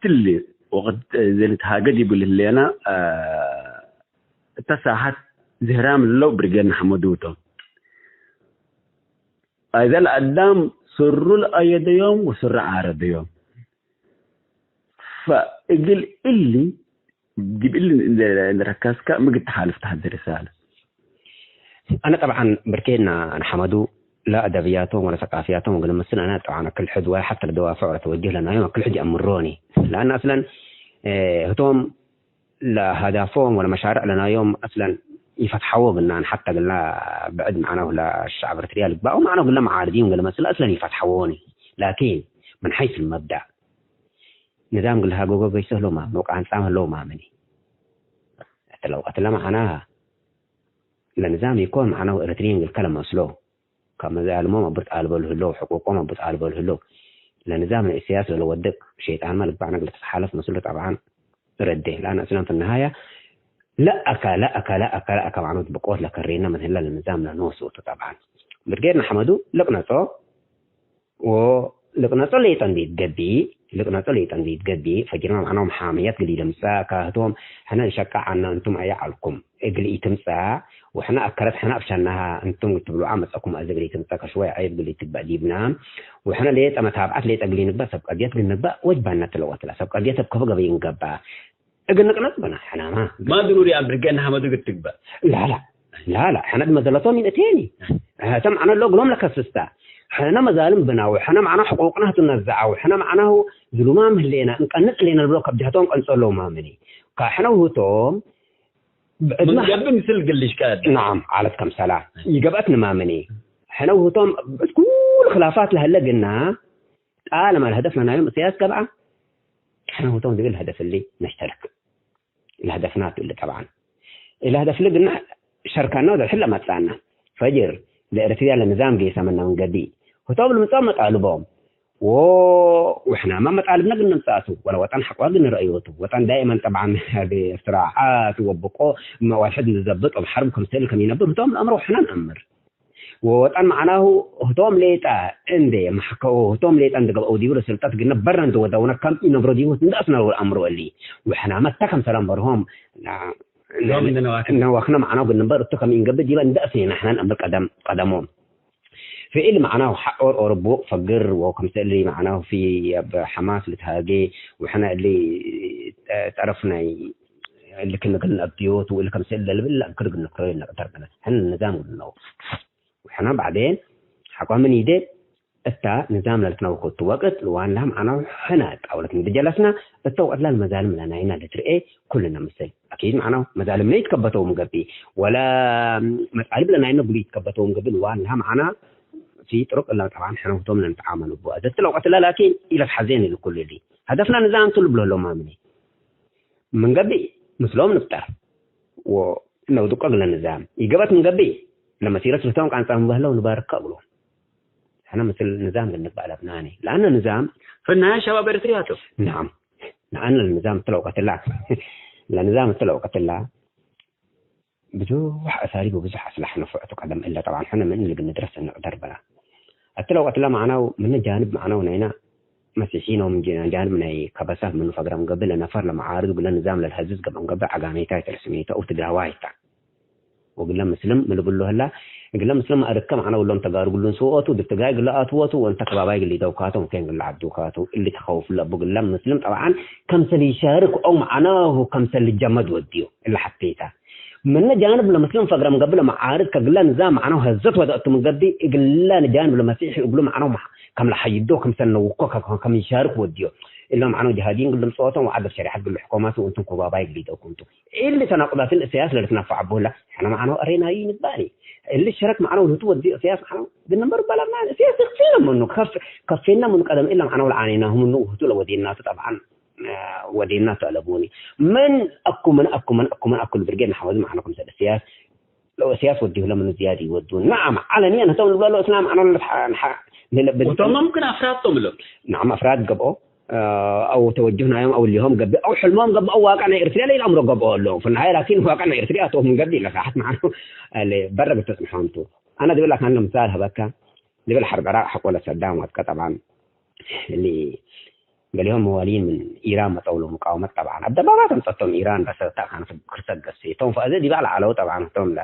تلي وقت زي تهاجدي باللينا تساحت زهرام لو برجعنا حمدوته إذا الأدام سر الأيد يوم وسر عارض يوم فإقل اللي جيب اللي نركزك ما قد تحالف تحدي الرسالة أنا طبعا بركينا أنا حمدو لا أدبياتهم ولا ثقافياتهم وقال مثلا أنا طبعا كل حد حتى الدوافع ولا توجه لنا يوم كل حد يأمروني لأن أصلا هتوم لا هدفهم ولا مشاريع لنا يوم أصلا يفتحوا قلنا حتى قلنا بعد معنا ولا الشعب الريال بقوا معنا قلنا معارضين وقال مثلا أصلا يفتحوني لكن من حيث المبدأ نظام قلها جوجو بيسهلوا ما موقع نسامه لو ما مني حتى لو أتلا معناها النظام يكون معناه إرترين الكلام مسلو كما زي الماما بتقالبه له حقوقهم بتقالبه له النظام السياسي لو ودك شيطان ما لبعنا قلت تحالف مسلو طبعا رده لأن أصلا في النهاية لا أكا معناه بقوة لكرينا من هلا النظام لنوسوته طبعا برجعنا حمدو لقناته ولقناته اللي تنبيت جبي فجرنا معنا حاميات قليلة مساكة هتوم حنا نشكع عنا أنتم أيعلكم قلي تمسا وحنا أكرت حنا أفشلناها أنتم تبلوا عمسكم أزقلي تمساك شوية عيب قلي تبقى ديبنا وحنا ليت أما تابعت ليت أقلي نبأ سبق أديت نبأ وجبنا تلوت لا سبق أديت بكفة قبي نقبا قلنا قنصبنا حنا ما ضروري أبرجعنا حمدو قد تقبا لا حنا مزلتهم من أتيني تم أنا لو قلهم لك السستا حنا مظالم بنا وحنا معنا حقوقنا تنزع وحنا معناه ظلمام مهلينا نقنص لنا البلوك بدهتهم قنصلوا ما مني كحنا وهتوم من قبل نسل قليش كاد نعم على كم سلام يجبتنا ما مني حنا وهتوم كل خلافات لهلا قلنا ما الهدف لنا يوم سياسة كبعة حنا وهتوم ده الهدف اللي نشترك الهدفنات اللي طبعا الهدف اللي قلنا شركنا وده حلا ما تسعنا فجر لإرتداء النظام جيسا منا من قدي وطول المطار مطالبهم وإحنا ما مطالبنا قلنا نساسه ولا وطن حق قلنا رأيوته وطن دائما طبعا هذه استراحات وبقوا ما واحد نزبط الحرب كم سنة كم ينبه هتوم الأمر وإحنا نأمر وطن معناه هتوم ليتا عندي محكوا هتوم ليتا عندك أودي ولا سلطات قلنا برا ودونا كم ينبرو ديوت ندأسنا الأمر اللي وإحنا ما تكم سلام برهم نواخنا معناه بالنمبر التكم من قبل ديبا ندأسنا إحنا نأمر قدمهم في اللي معناه حق أوروبا فجر وكم اللي معناه في حماس لتهاجي وإحنا اللي تعرفنا اللي كنا قلنا البيوت واللي كم اللي لا كنا قلنا كرينا تربنا إحنا النظام قلنا وإحنا بعدين حقوا من يدي التا نظام لتناوكو توقت لوان لهم أنا حنات أو لكن بجلسنا التوقت لا المزالم لنا هنا لترئي كلنا مثل أكيد معنا مزالم لا يتكبتوا مقبي ولا متعلب لنا هنا بلي يتكبتوا مقبي لوان لهم أنا في طرق اللي طبعا حنا وتومنا نتعامل بها ده الوقت لا لكن إلى الحزين لكل دي هدفنا نظام طلب له ما مني من قبي مثلهم نفتح ولو دقق لنا نظام يجبت من قبي لما سيرة سلطان كان صاحب بهلا ونبارك قبله احنا مثل نظام بالنسبة لبناني لأن النظام في النهاية شباب إريترياتو. نعم لأن النظام طلعوا قتلاه النظام طلعوا قتلاه بجوح أساليب وبزح أسلحة نفعته قدم إلا طبعا احنا من اللي بندرس نقدر بلا طلعوا قتلاه معنا من جانب معنا ونينا مسيحيين ومن جانب من كبسة من فقرام قبل نفر لمعارض وقلنا نظام للهزيز قبل عقاميتها ترسميتها أو تداوايتها وقلنا مسلم من بقول له هلا قلنا مسلم أركب معنا ولا أنت قارب قلنا سوءته دفتقاي قلنا أتوته وأنت كباباي اللي دوكاته وكان قلنا عبدوكاته اللي تخوف لا بقول مسلم طبعا كم سل يشارك أو معناه كم سل الجمد وديه اللي حطيته من جانب المسلم فقرام قبل معارض كقلنا نظام معناه هزت ودقت من قدي قلنا جانب المسيحي يقولوا معناه كم لحيدوه كم سنة وكوكا كم يشارك وديه إلا معناه جهادين قلنا صوتهم وعدد شريحة قل الحكومات وأنتم كباباي اللي دوكنتم اللي تناقضات السياسة اللي تنفع بولا إحنا معناه أرينا أي نتبالي اللي شارك معنا وهو السياسة معنا بالنمبر بلغنا سياسة خفينا منه كفينا من قدم إلا معنا والعانيناهم منه وهتولا ودينات طبعا ودينات ألبوني من أكو البرجين حوالي معنا كم سنة السياسة لو سياسة وديه لمن زيادة يودون نعم علنيا نتون نقول له إسلام أنا وطبعا ممكن أفراد تملك نعم أفراد قبوا أو توجهنا يوم أو اليوم قبل أو حلمهم قبل أو واقعنا إرثريا لي الأمر قبل له في النهاية لكن واقعنا إرثريا توه من قبل لك حتى معنا اللي برا بتسمحهم تو أنا دي لك أنا مثال هبكة اللي بالحرب العراق حقول صدام وقتها طبعا اللي قالهم موالين من إيران ما طولوا مقاومة طبعا أبدا ما تنططهم إيران بس طبعا في كرسة قصيتهم فأذا دي بقى على طبعا توم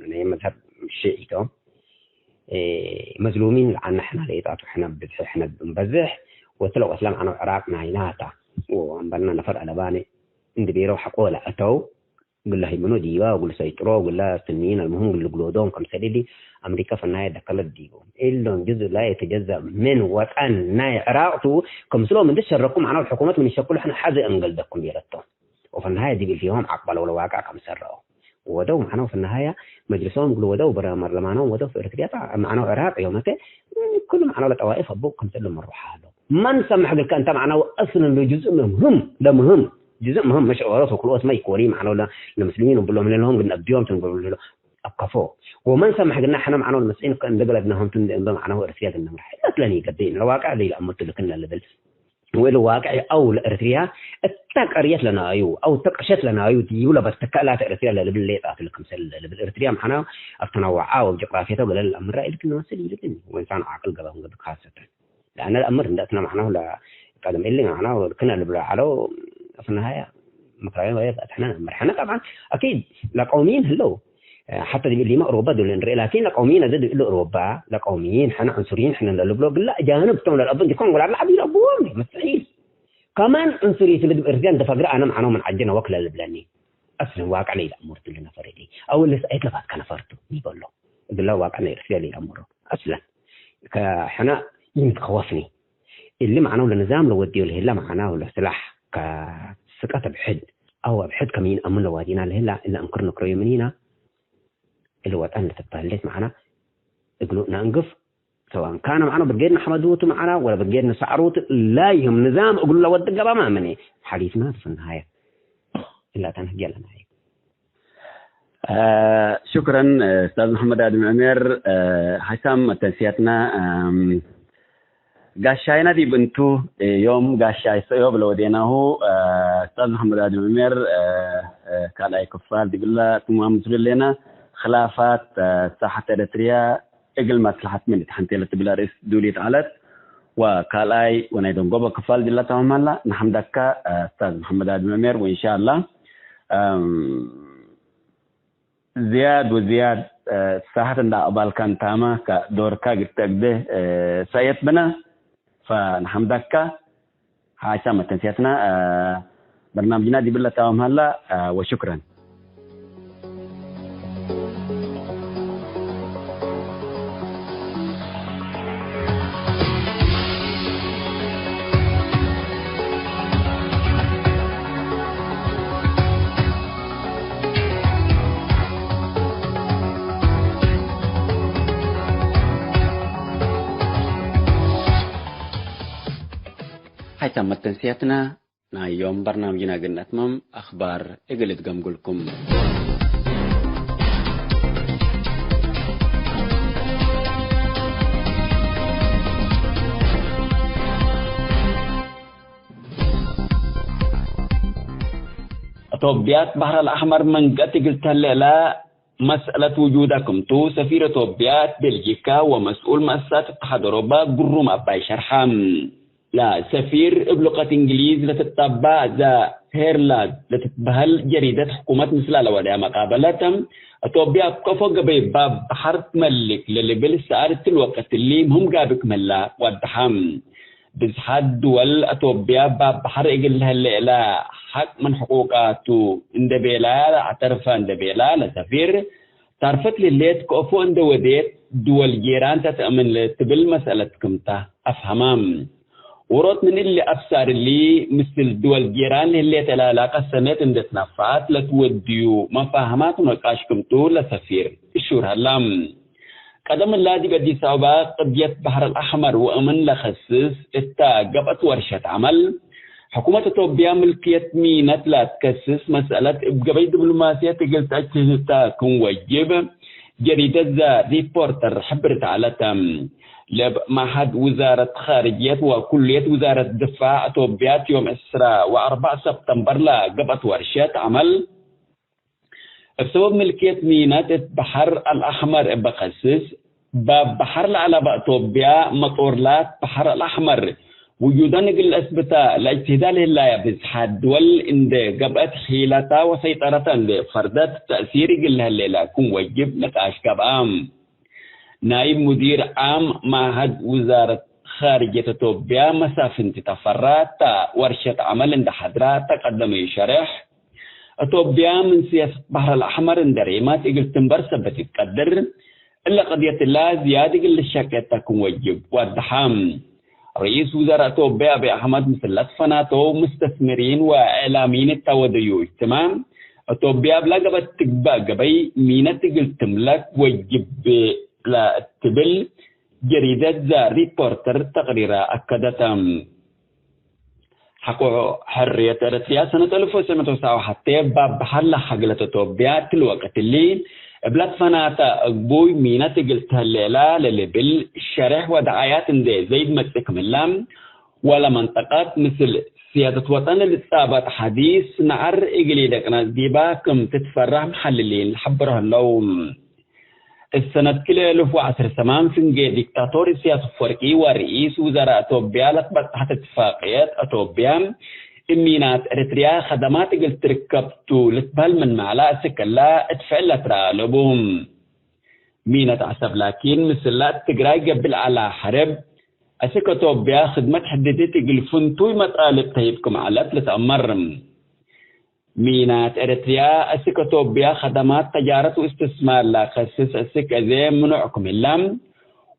مذهب الشيعي توم مظلومين عن احنا ليطاتوا احنا بنبزح وطلعوا اسلام عن العراق معيناتا وعملنا نفر ألباني عند بيروح حقوله أتوا قل له منو ديوا وقل سيطروا وقل له سنين المهم قل قلودهم كم سديدي أمريكا في النهاية دخلت ديوا إلا جزء لا يتجزأ من وطن ناي عراقته كم سلوا من دش الرقم عنا الحكومات من يشكل احنا حاجة أنقل دكم يلتهم وفي النهاية دي فيهم عقبلوا الواقع كم سروا ودو معنا في النهاية مجلسهم قلوا ودو برا مرلمانهم ودو في إرتريا معنا عراق يومته كل معنا لطوائف أبوك كم سلوا من روحه من سمح لك أنت معنا أصلا جزء مهم ده مهم جزء مهم مش أورثه كل اسمه يكوري معنا ولا المسلمين ونقول لهم قلنا بديهم تنقول له أبقفوا ومن سمح لنا إحنا معنا المسلمين كان دقلنا هم تنقل معنا وإرثيا قلنا مرح لا تلاني قدين الواقع اللي أمرت لك إن اللبل والواقع أو الإرثيا التقريت لنا أيو أو تقشت لنا أيو دي ولا بس تكلات إرثيا اللبل اللي تعطي لكم سل اللبل إرثيا معنا التنوع أو جغرافيته ولا الأمر لكن نوصل يلكن وإنسان عاقل قبلهم قد خاصة لأن الأمر عندنا معناه لا قدم اللي معناه كنا نبلع على في النهاية مقرأين ويبقى إحنا مرحنا طبعا أكيد لقوميين هلو حتى اللي ما أوروبا دول لكن لقوميين زاد إلى أوروبا لقوميين إحنا عنصريين إحنا للبلوغ لا جانبتهم للأبن دي كونغولا العبيد أبوهم مستحيل كمان عنصرية اللي بإرجان دفقر أنا معنا من عجنا وكلا البلاني أصلا واقع لي الأمور لنا فريدي أو اللي سأيت لفات كان فرته يقول له يقول له واقع لي رسالة لي أمره أصلا كإحنا يمتخوفني اللي معناه لنظام لو وديه له معناه له سلاح كسقط بحد أو بحد كمين أمن وادينا له إلا أنكر نكري منينا اللي هو أن تتبهلت معنا يقولوا ننقف سواء كان معنا بتجينا حمدوت معنا ولا بتجينا سعروت لا يهم نظام أقول له ود جبا ما مني حديثنا في النهاية إلا تنهج لنا شكرا أستاذ محمد آدم عمير حسام تنسيتنا قاشاينا دي بنتو يوم قاشاي سيوب لو ديناه أستاذ محمد آدم عمير قال أي كفال دي بالله تمام مسؤول لنا خلافات ساحة إريتريا إقل مصلحة من تحنتي لتبلا رئيس دولة عالت وقال أي ونيدون قوبا كفال دي الله تمام الله نحمدك أستاذ محمد آدم عمير وإن شاء الله زياد وزياد ساحة دا أبال كان تاما كدور كاقرتك ده سيد بنا فنحمدك حاشا تنسيتنا برنامجنا دي بالله تمام الله وشكرا حيث تنسيتنا يوم برنامجنا قلنا أتمم أخبار إقلت قمقلكم توبيات بحر الأحمر من قلت لا مسألة وجودكم تو سفير توبيات بلجيكا ومسؤول مؤسسات اتحاد أوروبا قروم أباي شرحام لا سفير بلغة إنجليز لتتبع ذا هيرلاند لتتبهل جريدة حكومة مثل الوداع مقابلتهم توبيات كفو قبي باب بحر ملك للي بالسعادة الوقت اللي هم قابك ملا ودحام بزحاد دول أتوبيا باب بحر إقل هالليلة حق من حقوقاته اندبيلا اعترفا اندبيلا لسفير تعرفت لليت كوفو اندوديت دول جيران تتأمن لتبل مسألة كمتا أفهمام ورot من اللي أفسار اللي مثل دول جيران اللي تلالاقة سنة اندت نفعات لتوديو مفاهمات ونقاش كمتو لسفير الشور هلام قدم الله دي بدي سابا قضية بحر الأحمر وأمن لخصص اتا قبط ورشة عمل حكومة توبيا ملكية مينات لا تكسس مسألة قبي دبلوماسية قلت أجهزتا كون وجب جريدة ذا ريبورتر حبرت على تم معهد وزارة خارجية وكلية وزارة دفاع توبيات يوم 4 سبتمبر لا قبط ورشة عمل بسبب ملكية مينات بحر الأحمر بخصص باب بحر على توبيا مطورلات بحر الأحمر وجودا نقل أثبتا لاجتهاد الله بزحاد دول إند قبت حيلتا وسيطرة لفردات تأثير قلها الليلة كون وجب نقاش كبام نائب مدير عام معهد وزارة خارجية توبيا مسافن تتفرات ورشة عمل عند حضرات تقدم يشرح توبيا من سياسة بحر الأحمر اندريمات إقل تنبر سبت تقدر إلا قضية الله زيادة إقل الشاكة تكون وجب والدحام رئيس وزراء توبيا أبي أحمد مثلت فناتو مستثمرين وإعلاميين التوديو تمام توبيا بلا قبل تقبا قبي مينة إقل تملك وجب لا تبل جريدة ذا ريبورتر تقريرا أكدت حقو حرية رتيا سنة 1997 باب بحر حقلة توبيا الوقت اللي بلاد فناتا أقبوي مينة قلتها الليلة للبل الشرح ودعايات دي زيد مكتك ملام ولا منطقات مثل سيادة وطن الاستابات حديث نعر إقلي دقنا ديبا كم تتفرح محللين حبرها اللوم السنة كله 2010 فنجي ديكتاتور سياسة فرقي ورئيس وزراء توبيا لطبق تحت اتفاقيات توبيا مينات اريتريا خدمات قلت ركبتو لتبال من معلا سكلا اتفعل ترى لبهم مينات عصب لكن مثل تقراي قبل على حرب اسكا توبيا خدمات حددت قل فنتوي مطالب تهيبكم على لتأمر مينات اريتريا اسكا توبيا خدمات تجارة واستثمار لا خصص اسكا زي منعكم اللام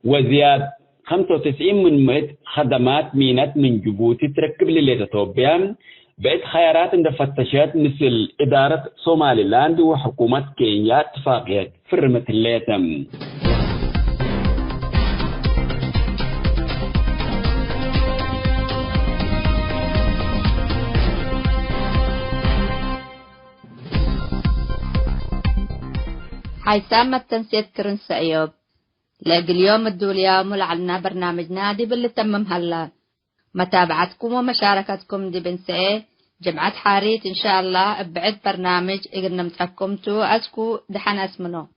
وزياد 95 من مئة خدمات مينات من جيبوتي تركب لليتا توبيا بقت خيارات عند فتشات مثل إدارة صومالي لاند وحكومة كينيا اتفاقيات فرمت الليتم حيثما التنسيق كرنس أيوب لاقي اليوم الدولية ملعلنا برنامج نادي باللي تمم هلا متابعتكم ومشاركتكم دي بنسئ جمعة حاريت إن شاء الله بعد برنامج إقنا متحكمتو أسكو دحن اسمنو